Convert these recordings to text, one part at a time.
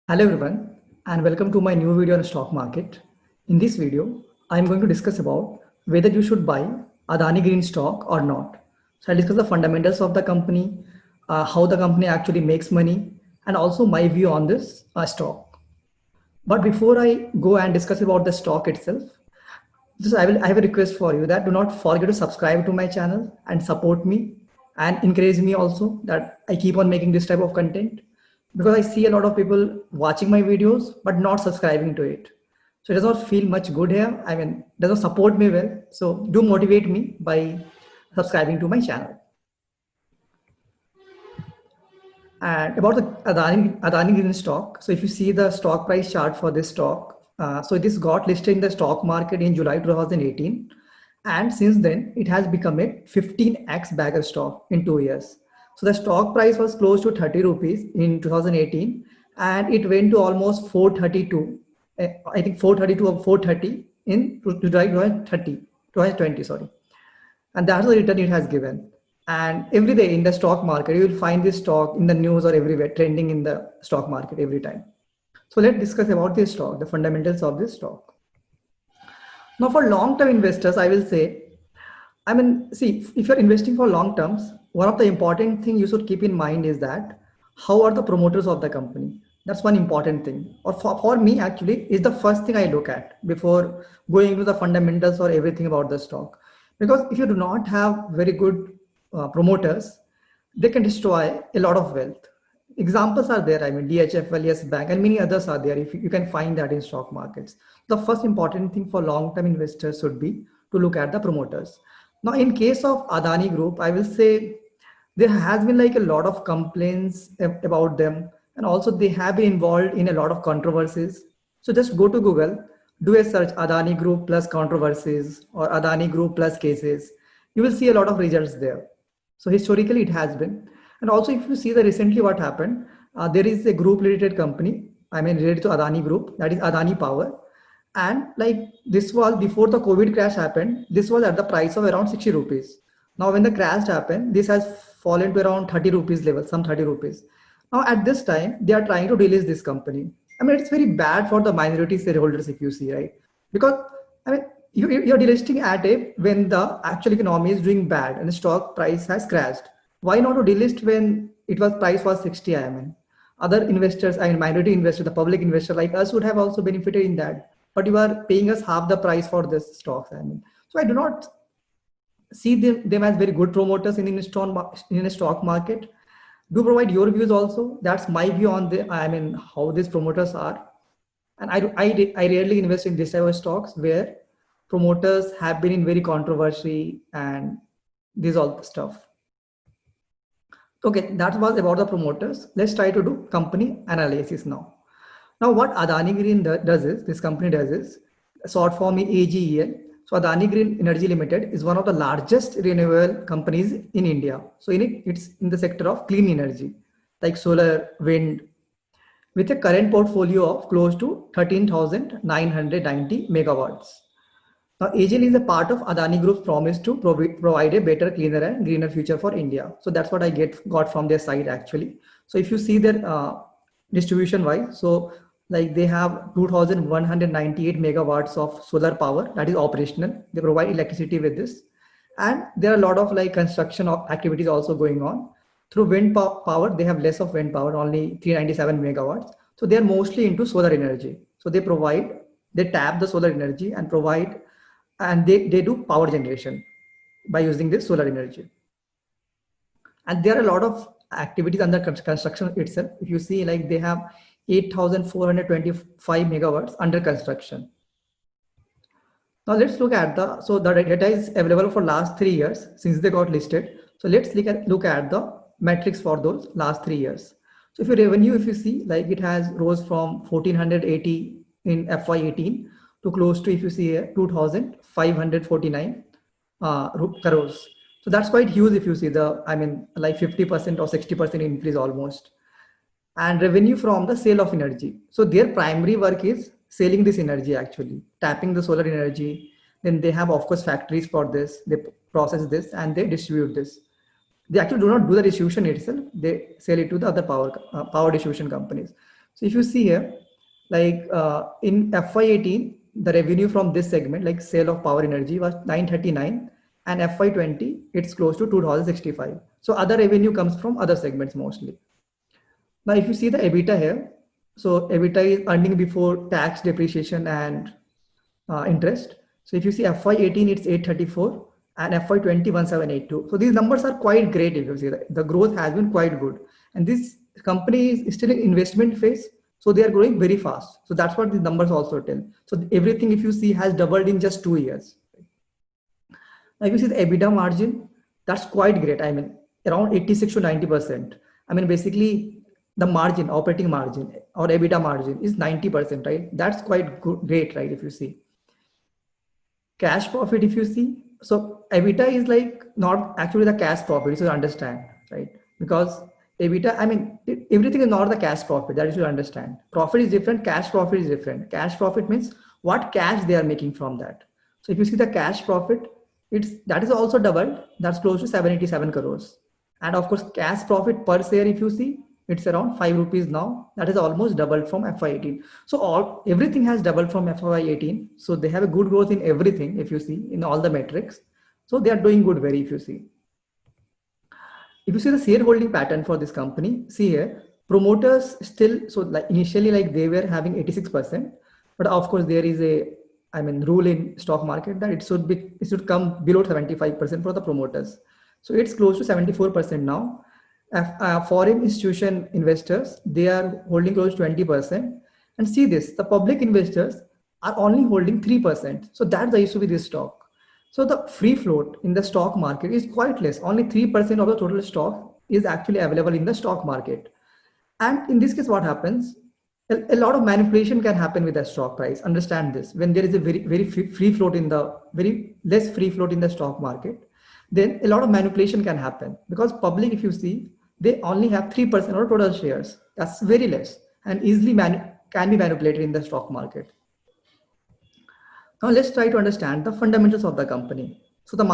Hello everyone and welcome to my new video on stock market. In this video, I am going to discuss about whether you should buy Adani Green stock or not. So I'll discuss the fundamentals of the company, how the company actually makes money, and also my view on this stock. But before I go and discuss about the stock itself, just I have a request for you that do not forget to subscribe to my channel and support me and encourage me also that I keep on making this type of content because I see a lot of people watching my videos but not subscribing to it. So it does not feel much good here. I mean, it does not support me well. So do motivate me by subscribing to my channel. And about the Adani Green stock, so if you see the stock price chart for this stock, so this got listed in the stock market in July 2018. And since then, it has become a 15x bagger stock in 2 years. So the stock price was close to 30 rupees in 2018, and it went to almost 432, I think 432 or 430 in July 2020, sorry. And that's the return it has given. And every day in the stock market, you will find this stock in the news or everywhere trending in the stock market every time. So let's discuss about this stock, the fundamentals of this stock. Now for long-term investors, I will say, I mean, see, if you're investing for long terms, one of the important thing you should keep in mind is that how are the promoters of the company? That's one important thing. Or for me, actually, is the first thing I look at before going into the fundamentals or everything about the stock. Because if you do not have very good promoters, they can destroy a lot of wealth. Examples are there. I mean, DHFL, Yes Bank, and many others are there. If you can find that in stock markets. The first important thing for long-term investors should be to look at the promoters. Now, in case of Adani Group, I will say there has been like a lot of complaints about them, and also they have been involved in a lot of controversies. So just go to Google, do a search Adani Group plus controversies or Adani Group plus cases. You will see a lot of results there. So historically, it has been. And also, if you see the recently what happened, there is a group related company, I mean, related to Adani Group, that is Adani Power. And like this was before the COVID crash happened, this was at the price of around 60 rupees. Now, when the crash happened, this has fallen to around 30 rupees level, some 30 rupees. Now, at this time, they are trying to delist this company. I mean, it's very bad for the minority shareholders if you see, right? Because, I mean, you're delisting at a when the actual economy is doing bad and the stock price has crashed. Why not to delist when it was price was 60? I mean, other investors, I mean, minority investors, the public investor like us would have also benefited in that. But you are paying us half the price for this stocks. I mean, so I do not see them as very good promoters in a stock market. Do provide your views also. That's my view on the, I mean, how these promoters are. And I rarely invest in this type of stocks where promoters have been in very controversy and this all the stuff. Okay, that was about the promoters. Let's try to do company analysis now. Now, what Adani Green does is, this company does is, short form is AGEL. So Adani Green Energy Limited is one of the largest renewable companies in India. So it's in the sector of clean energy, like solar, wind, with a current portfolio of close to 13,990 megawatts. Now, AGL is a part of Adani Group's promise to provide a better, cleaner, and greener future for India. So that's what I got from their site actually. So if you see their distribution wise, so like they have 2,198 megawatts of solar power that is operational. They provide electricity with this, and there are a lot of like construction activities also going on. Through wind power, they have less of wind power, only 397 megawatts. So they are mostly into solar energy. So they tap the solar energy and provide, and they do power generation by using this solar energy. And there are a lot of activities under construction itself. If you see, like they have 8,425 megawatts under construction. Now let's look at so the data is available for last 3 years since they got listed. So let's look at the metrics for those last 3 years. So if your revenue, if you see, like it has rose from 1,480 in FY18 to close to, if you see here, 2,549 crores. So that's quite huge if you see I mean, like 50% or 60% increase almost. And revenue from the sale of energy. So their primary work is selling this energy actually, tapping the solar energy. Then they have, of course, factories for this. They process this and they distribute this. They actually do not do the distribution itself. They sell it to the other power distribution companies. So if you see here, like in FY18, the revenue from this segment, like sale of power energy, was 939, and FY20, it's close to 2065. So other revenue comes from other segments mostly. Now, if you see the EBITDA here, so EBITDA is earning before tax, depreciation, and interest. So if you see FY18, it's 834, and FY20, 1782. So these numbers are quite great. If you see that the growth has been quite good, and this company is still in investment phase, so they are growing very fast. So that's what these numbers also tell. So everything, if you see, has doubled in just 2 years. Now, if you see the EBITDA margin, that's quite great. I mean, around 86 to 90%. I mean, basically, the margin, operating margin or EBITDA margin is 90%, right? That's quite good, great, right? If you see cash profit, if you see, so EBITDA is like not actually the cash profit, so you understand, right? Because EBITDA, I mean, everything is not the cash profit, that you should understand. Profit is different, cash profit is different. Cash profit means what cash they are making from that. So if you see the cash profit, that is also doubled. That's close to 787 crores. And of course, cash profit per share, if you see, it's around 5 rupees now. That is almost doubled from FY18. So everything has doubled from FY18. So they have a good growth in everything, if you see, in all the metrics. So they are doing good, very, if you see. If you see the shareholding pattern for this company, see here, promoters still, so like initially, like they were having 86%, but of course there is rule in stock market that it should come below 75% for the promoters. So it's close to 74% now. Foreign institution investors, they are holding close to 20%. And see this, the public investors are only holding 3%. So that's the issue with this stock. So the free float in the stock market is quite less. Only 3% of the total stock is actually available in the stock market. And in this case, what happens? A lot of manipulation can happen with the stock price. Understand this. When there is a very free float in the very less free float in the stock market, then a lot of manipulation can happen, because public, if you see, they only have 3% of total shares. That's very less and easily can be manipulated in the stock market. Now let's try to understand the fundamentals of the company. So the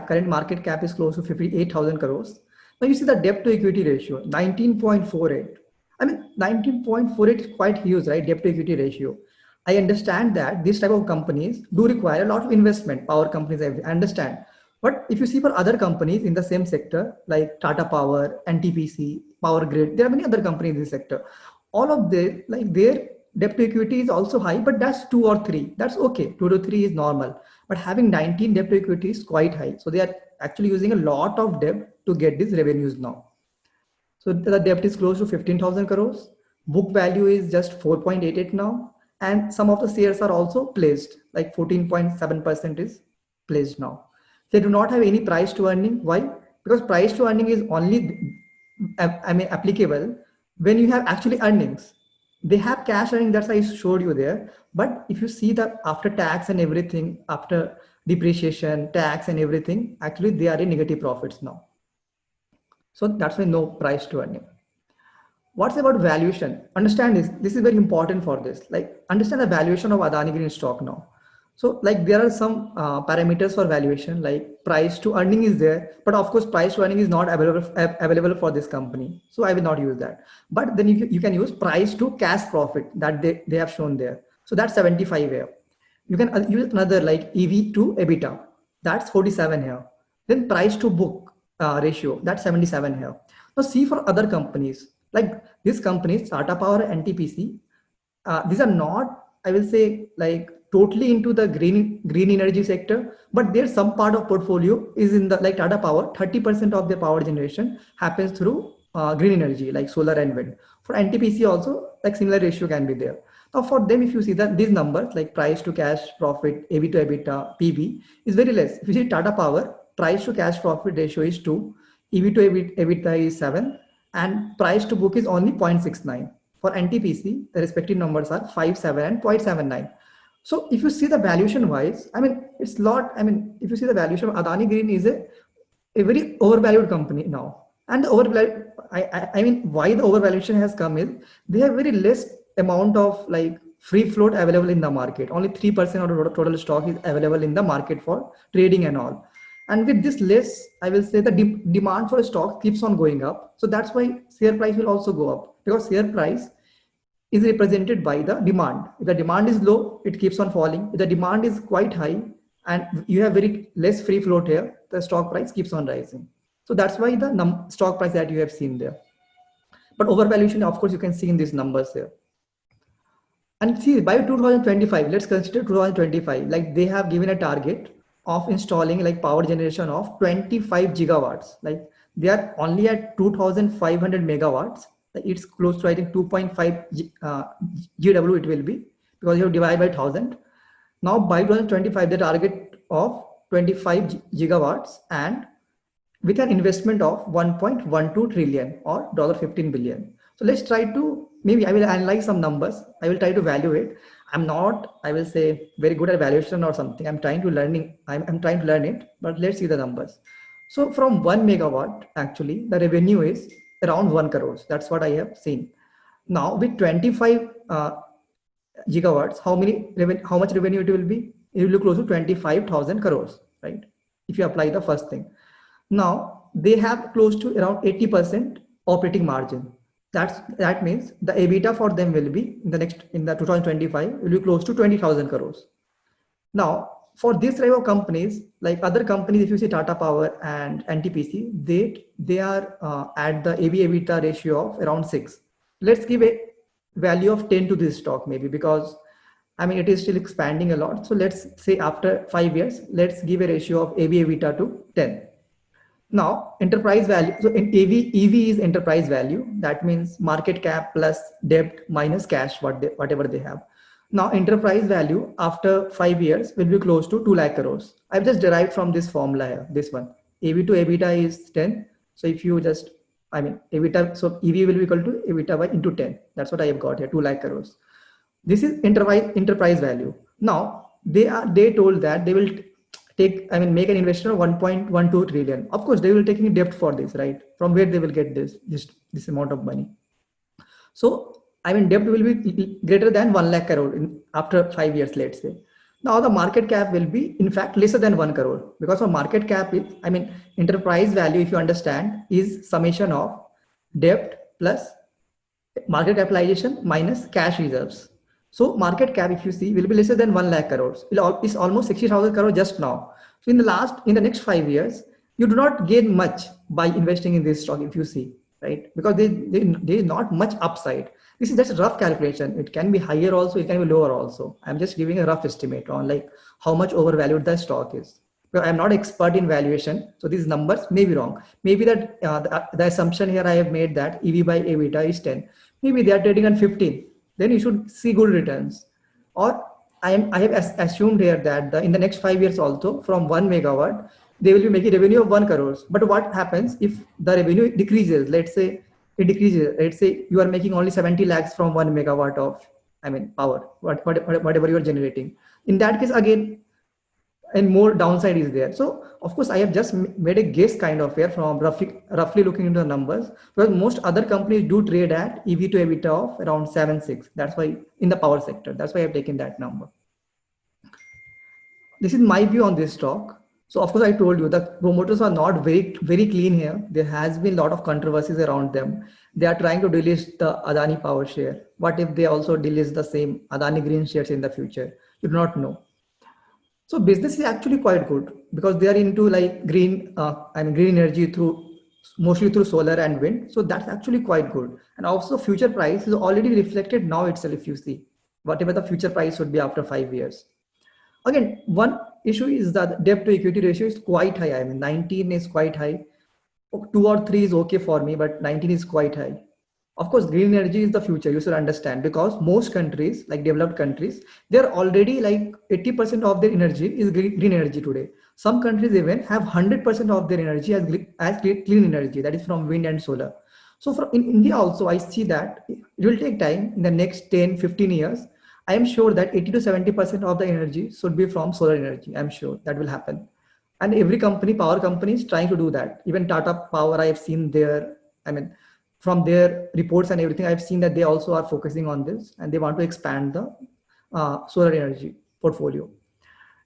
current market cap is close to 58,000 crores. Now you see the debt to equity ratio, 19.48. I mean, 19.48 is quite huge, right? Debt to equity ratio. I understand that this type of companies do require a lot of investment, power companies, I understand. But if you see for other companies in the same sector, like Tata Power, NTPC, Power Grid, there are many other companies in this sector. All of their debt to equity is also high, but that's 2 or 3. That's okay. 2 to 3 is normal. But having 19 debt to equity is quite high. So they are actually using a lot of debt to get these revenues now. So the debt is close to 15,000 crores. Book value is just 4.88 now. And some of the shares are also placed, like 14.7% is placed now. They do not have any price to earning. Why? Because price to earning is only, applicable when you have actually earnings. They have cash earning, that's why I showed you there. But if you see that after tax and everything, after depreciation, tax and everything, actually they are in negative profits now. So that's why no price to earning. What's about valuation? Understand this. This is very important for this. Like understand the valuation of Adani Green stock now. So like there are some parameters for valuation, like price to earning is there, but of course price to earning is not available for this company. So I will not use that. But then you can use price to cash profit that they have shown there. So that's 75 here. You can use another like EV to EBITDA. That's 47 here. Then price to book ratio, that's 77 here. Now see for other companies, like these companies, Tata Power, NTPC, these are not, I will say, like totally into the green energy sector, but there's some part of portfolio is in the, like Tata Power, 30% of their power generation happens through green energy, like solar and wind. For NTPC also, like similar ratio can be there. Now for them, if you see that these numbers like price to cash profit, EV to EBITDA, PB is very less. If you see Tata Power, price to cash profit ratio is 2, EV to EBITDA is 7, and price to book is only 0.69. For NTPC, the respective numbers are 5, 7 and 0.79. So if you see the valuation wise, I mean, it's lot. I mean, if you see the valuation of Adani Green is a very overvalued company now. And the overvalued, I mean, why the overvaluation has come is they have very less amount of like free float available in the market. Only 3% of the total stock is available in the market for trading and all. And with this less, I will say the demand for stock keeps on going up. So that's why share price will also go up, because share price is represented by the demand. If the demand is low, it keeps on falling. If the demand is quite high and you have very less free float here, the stock price keeps on rising. So that's why the stock price that you have seen there. But overvaluation, of course, you can see in these numbers here. And see, by 2025, let's consider 2025, like they have given a target of installing like power generation of 25 gigawatts. Like they are only at 2,500 megawatts. Like it's close to, I think, 2.5 GW it will be, because you have divided by 1,000. Now by 2025, the target of 25 gigawatts, and with an investment of 1.12 trillion or $15 billion. So let's try to, maybe I will analyze some numbers. I will try to value it. I'm not, I will say, very good at valuation or something. I'm trying to I'm trying to learn it, but let's see the numbers. So from 1 megawatt, actually, the revenue is around 1 crores. That's what I have seen. Now with 25 gigawatts, how much revenue it will be? It will be close to 25,000 crores, right? If you apply the first thing. Now they have close to around 80% operating margin. That means the EBITDA for them will be in the 2025 will be close to 20,000 crores. Now for this type of companies, like other companies, if you see Tata Power and NTPC, they are at the EBITDA ratio of around 6. Let's give a value of 10 to this stock, maybe, because I mean it is still expanding a lot. So let's say after 5 years, let's give a ratio of EBITDA to 10. Now, enterprise value, so in EV is enterprise value. That means market cap plus debt minus cash, whatever they have. Now, enterprise value after 5 years will be close to 2 lakh crores. I've just derived from this formula here, this one. EV to EBITDA is 10. So if you just, I mean, EBITDA, so EV will be equal to EBITDA by into 10. That's what I have got here, 2 lakh crores. This is enterprise value. Now, they told that they will make an investment of 1.12 trillion. Of course, they will take in debt for this, right? From where they will get this amount of money. So, I mean, debt will be greater than 1 lakh crore after 5 years, let's say. Now, the market cap will be, in fact, lesser than 1 crore, because of market cap is, I mean, enterprise value, if you understand, is summation of debt plus market capitalization minus cash reserves. So market cap, if you see, will be lesser than 1 lakh crores. It's almost 60,000 crores just now. So in the next 5 years, you do not gain much by investing in this stock, if you see, right? Because there is not much upside. This is just a rough calculation. It can be higher also, it can be lower also. I'm just giving a rough estimate on like how much overvalued the stock is. Well, I'm not expert in valuation, so these numbers may be wrong. Maybe that the assumption here I have made that EV by EBITDA is 10. Maybe they are trading on 15. Then you should see good returns. Or I have assumed here that in the next 5 years also, from 1 megawatt, they will be making revenue of 1 crores. But what happens if the revenue decreases? Let's say it decreases. Let's say you are making only 70 lakhs from 1 megawatt of, power, whatever you are generating. In that case, again, and more downside is there. So of course I have just made a guess kind of here from roughly looking into the numbers, because most other companies do trade at EV to EBITDA of around 7.6. That's why in the power sector, that's why I've taken that number. This is my view on this stock. So of course I told you the promoters are not very clean here. There has been a lot of controversies around them. They are trying to delist the Adani Power share. What if they also delist the same Adani Green shares in the future? You do not know. So business is actually quite good, because they are into like green energy mostly through solar and wind. So that's actually quite good. And also future price is already reflected now itself. If you see whatever the future price would be after 5 years. Again, one issue is that debt to equity ratio is quite high. I mean, 19 is quite high. 2 or 3 is okay for me, but 19 is quite high. Of course, green energy is the future, you should understand, because most countries, like developed countries, they're already like 80% of their energy is green energy today. Some countries even have 100% of their energy as clean energy, that is from wind and solar. So in India also, I see that it will take time. In the next 10, 15 years, I am sure that 80 to 70% of the energy should be from solar energy. I'm sure that will happen. And every power company is trying to do that. Even Tata Power, I have seen from their reports and everything, I've seen that they also are focusing on this, and they want to expand the solar energy portfolio.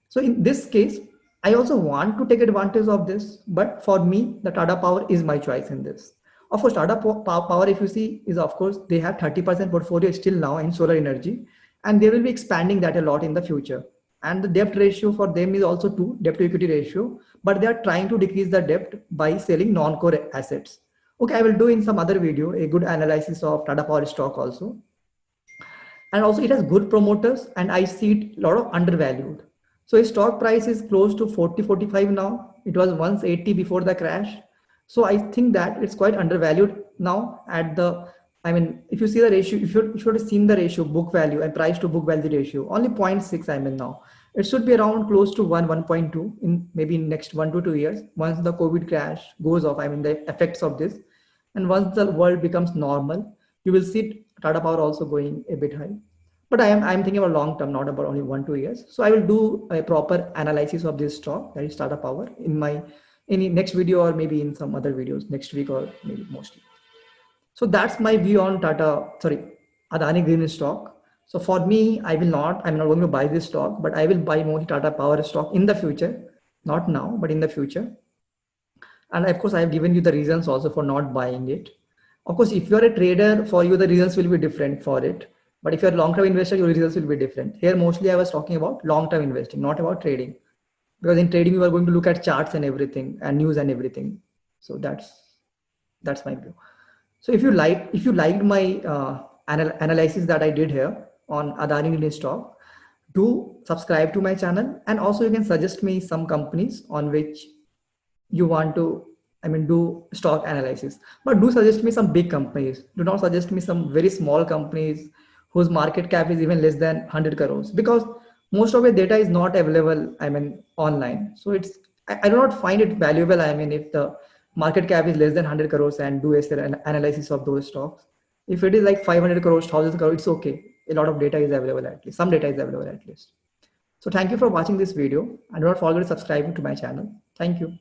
So in this case, I also want to take advantage of this, but for me, the Tata Power is my choice in this. Of course, Tata Power, if you see, is of course they have 30% portfolio still now in solar energy, and they will be expanding that a lot in the future. And the debt ratio for them is also 2, debt to equity ratio, but they are trying to decrease the debt by selling non-core assets. Okay, I will do in some other video a good analysis of Tata Power stock also. And also it has good promoters, and I see it a lot of undervalued. So its stock price is close to 40, 45 now. It was once 80 before the crash. So I think that it's quite undervalued now at the, I mean, if you see the ratio, if you have seen the ratio, book value and price to book value ratio, only 0.6, I mean now. It should be around close to 1, 1.2 in maybe in next 1 to 2 years. Once the COVID crash goes off, I mean the effects of this, and once the world becomes normal, you will see Tata Power also going a bit high. But I'm thinking about long term, not about only 1, 2 years. So I will do a proper analysis of this stock, that is Tata Power, in my next video, or maybe in some other videos next week, or maybe mostly. So that's my view on Adani Green stock. So for me, I'm not going to buy this stock, but I will buy more Tata Power stock in the future, not now, but in the future. And of course, I have given you the reasons also for not buying it. Of course, if you are a trader, for you, the reasons will be different for it. But if you're a long-term investor, your reasons will be different. Here, mostly I was talking about long-term investing, not about trading. Because in trading, you are going to look at charts and everything and news and everything. So that's my view. So if you liked my analysis that I did here on Adani Green stock, do subscribe to my channel, and also you can suggest me some companies on which you want to do stock analysis. But do suggest me some big companies. Do not suggest me some very small companies whose market cap is even less than 100 crores, because most of the data is not available online. So I do not find it valuable if the market cap is less than 100 crores and do an analysis of those stocks. If it is like 500 crores, 1000 crores, it's okay. A lot of data is available, at least some data is available at least. So thank you for watching this video, and do not forget to subscribe to my channel. Thank you.